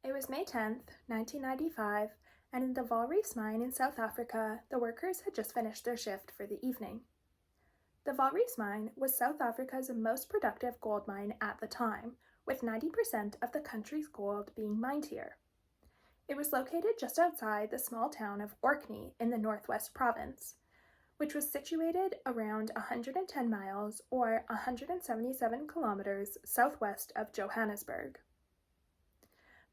It was May 10th, 1995, and in the Valreefs mine in South Africa, the workers had just finished their shift for the evening. The Valreefs mine was South Africa's most productive gold mine at the time, with 90% of the country's gold being mined here. It was located just outside the small town of Orkney in the Northwest Province, which was situated around 110 miles or 177 kilometers southwest of Johannesburg.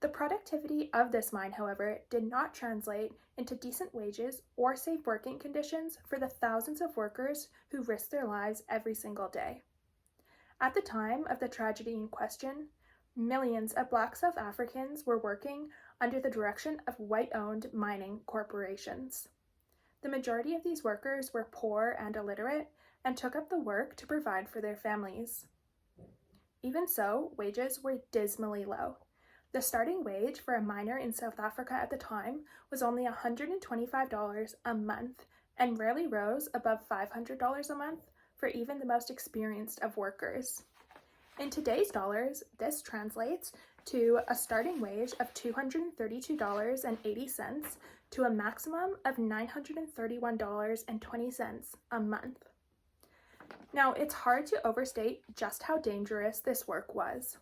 The productivity of this mine, however, did not translate into decent wages or safe working conditions for the thousands of workers who risked their lives every single day. At the time of the tragedy in question, millions of Black South Africans were working under the direction of white-owned mining corporations. The majority of these workers were poor and illiterate and took up the work to provide for their families. Even so, wages were dismally low. The starting wage for a miner in South Africa at the time was only $125 a month and rarely rose above $500 a month for even the most experienced of workers. In today's dollars, this translates to a starting wage of $232.80 to a maximum of $931.20 a month. Now, it's hard to overstate just how dangerous this work was.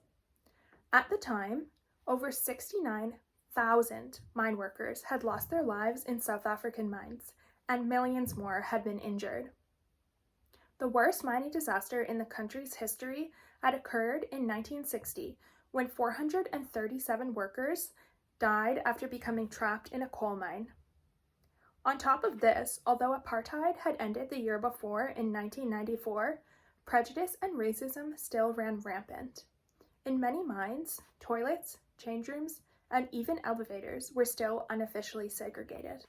At the time, over 69,000 mine workers had lost their lives in South African mines, and millions more had been injured. The worst mining disaster in the country's history had occurred in 1960, when 437 workers died after becoming trapped in a coal mine. On top of this, although apartheid had ended the year before in 1994, prejudice and racism still ran rampant. In many mines, toilets, change rooms, and even elevators were still unofficially segregated.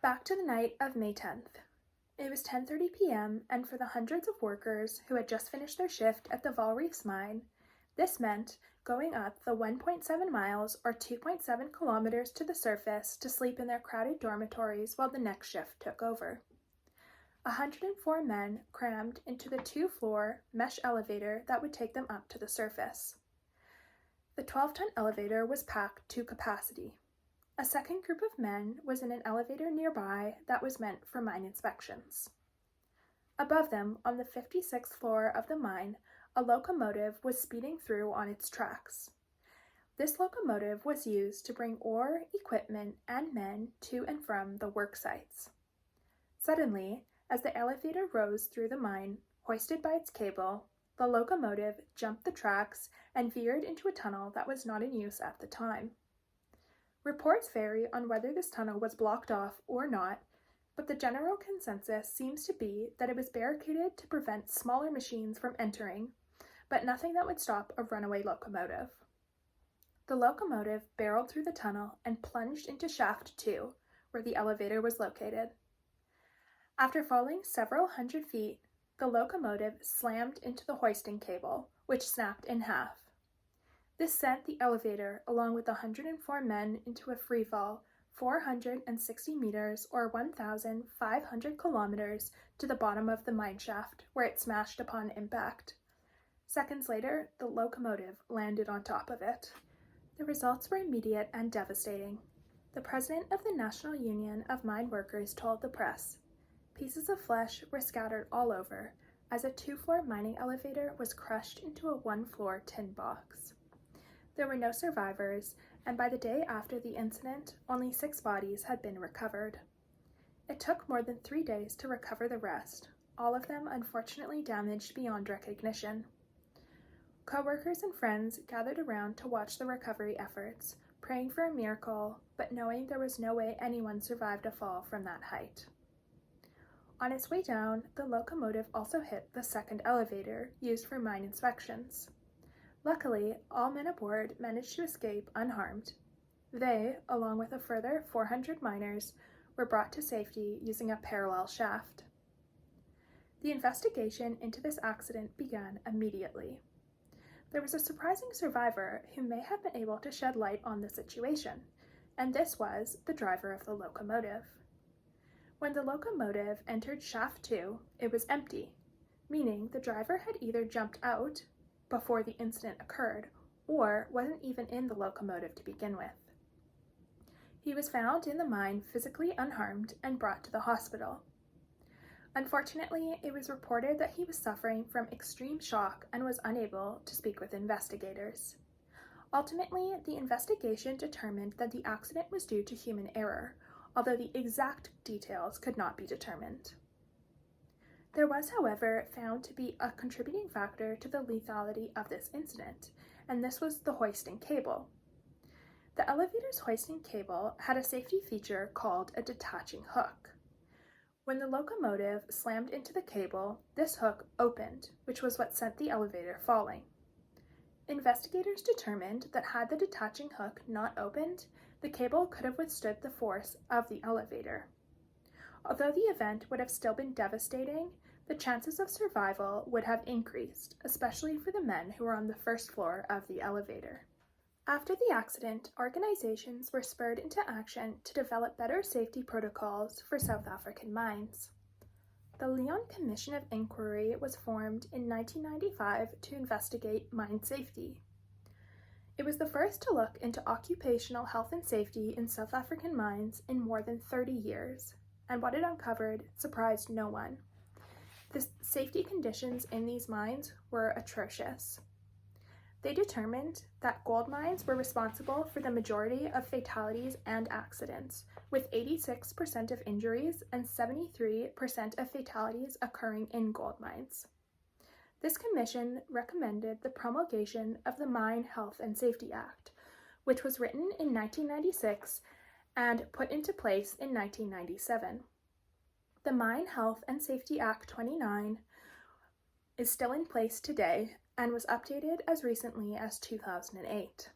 Back to the night of May 10th. It was 10:30 p.m., and for the hundreds of workers who had just finished their shift at the Valreefs mine, this meant going up the 1.7 miles or 2.7 kilometers to the surface to sleep in their crowded dormitories while the next shift took over. 104 men crammed into the 2-floor mesh elevator that would take them up to the surface. The 12-ton elevator was packed to capacity. A second group of men was in an elevator nearby that was meant for mine inspections. Above them, on the 56th floor of the mine, a locomotive was speeding through on its tracks. This locomotive was used to bring ore, equipment, and men to and from the work sites. Suddenly, as the elevator rose through the mine, hoisted by its cable, the locomotive jumped the tracks and veered into a tunnel that was not in use at the time. Reports vary on whether this tunnel was blocked off or not, but the general consensus seems to be that it was barricaded to prevent smaller machines from entering, but nothing that would stop a runaway locomotive. The locomotive barreled through the tunnel and plunged into shaft 2, where the elevator was located. After falling several hundred feet, the locomotive slammed into the hoisting cable, which snapped in half. This sent the elevator, along with 104 men, into a freefall 460 meters or 1,500 kilometers to the bottom of the mine shaft, where it smashed upon impact. Seconds later, the locomotive landed on top of it. The results were immediate and devastating. The president of the National Union of Mine Workers told the press, "Pieces of flesh were scattered all over as a 2-floor mining elevator was crushed into a 1-floor tin box." There were no survivors, and by the day after the incident, only 6 bodies had been recovered. It took more than 3 days to recover the rest, all of them unfortunately damaged beyond recognition. Co-workers and friends gathered around to watch the recovery efforts, praying for a miracle, but knowing there was no way anyone survived a fall from that height. On its way down, the locomotive also hit the second elevator, used for mine inspections. Luckily, all men aboard managed to escape unharmed. They, along with a further 400 miners, were brought to safety using a parallel shaft. The investigation into this accident began immediately. There was a surprising survivor who may have been able to shed light on the situation, and this was the driver of the locomotive. When the locomotive entered shaft 2, it was empty, meaning the driver had either jumped out before the incident occurred or wasn't even in the locomotive to begin with. He was found in the mine physically unharmed and brought to the hospital. Unfortunately, it was reported that he was suffering from extreme shock and was unable to speak with investigators. Ultimately, the investigation determined that the accident was due to human error, although the exact details could not be determined. There was, however, found to be a contributing factor to the lethality of this incident, and this was the hoisting cable. The elevator's hoisting cable had a safety feature called a detaching hook. When the locomotive slammed into the cable, this hook opened, which was what sent the elevator falling. Investigators determined that had the detaching hook not opened, the cable could have withstood the force of the elevator. Although the event would have still been devastating, the chances of survival would have increased, especially for the men who were on the first floor of the elevator. After the accident, organizations were spurred into action to develop better safety protocols for South African mines. The Leon Commission of Inquiry was formed in 1995 to investigate mine safety. It was the first to look into occupational health and safety in South African mines in more than 30 years, and what it uncovered surprised no one. The safety conditions in these mines were atrocious. They determined that gold mines were responsible for the majority of fatalities and accidents, with 86% of injuries and 73% of fatalities occurring in gold mines. This commission recommended the promulgation of the Mine Health and Safety Act, which was written in 1996 and put into place in 1997. The Mine Health and Safety Act 29 is still in place today and was updated as recently as 2008.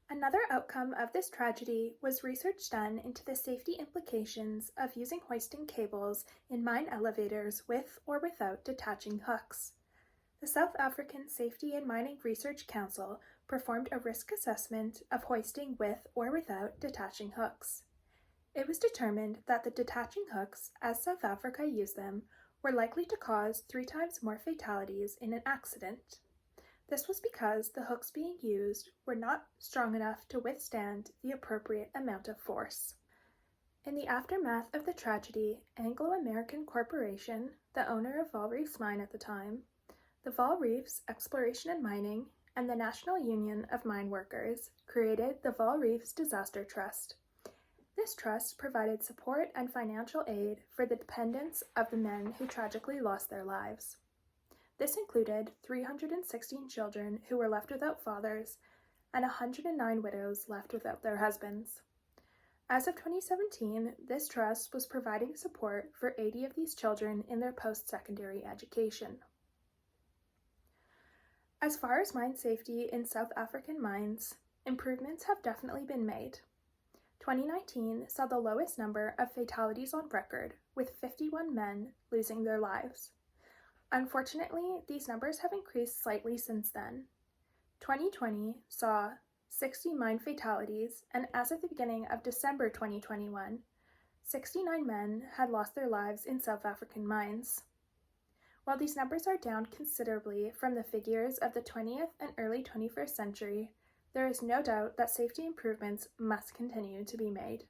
Another outcome of this tragedy was research done into the safety implications of using hoisting cables in mine elevators with or without detaching hooks. The South African Safety and Mining Research Council performed a risk assessment of hoisting with or without detaching hooks. It was determined that the detaching hooks, as South Africa used them, were likely to cause 3 times more fatalities in an accident. This was because the hooks being used were not strong enough to withstand the appropriate amount of force. In the aftermath of the tragedy, Anglo American Corporation, the owner of Vaal Reefs Mine at the time, the Vaal Reefs Exploration and Mining, and the National Union of Mine Workers created the Vaal Reefs Disaster Trust. This trust provided support and financial aid for the dependents of the men who tragically lost their lives. This included 316 children who were left without fathers and 109 widows left without their husbands. As of 2017, this trust was providing support for 80 of these children in their post-secondary education. As far as mine safety in South African mines, improvements have definitely been made. 2019 saw the lowest number of fatalities on record, with 51 men losing their lives. Unfortunately, these numbers have increased slightly since then. 2020 saw 60 mine fatalities, and as of the beginning of December 2021, 69 men had lost their lives in South African mines. While these numbers are down considerably from the figures of the 20th and early 21st century, there is no doubt that safety improvements must continue to be made.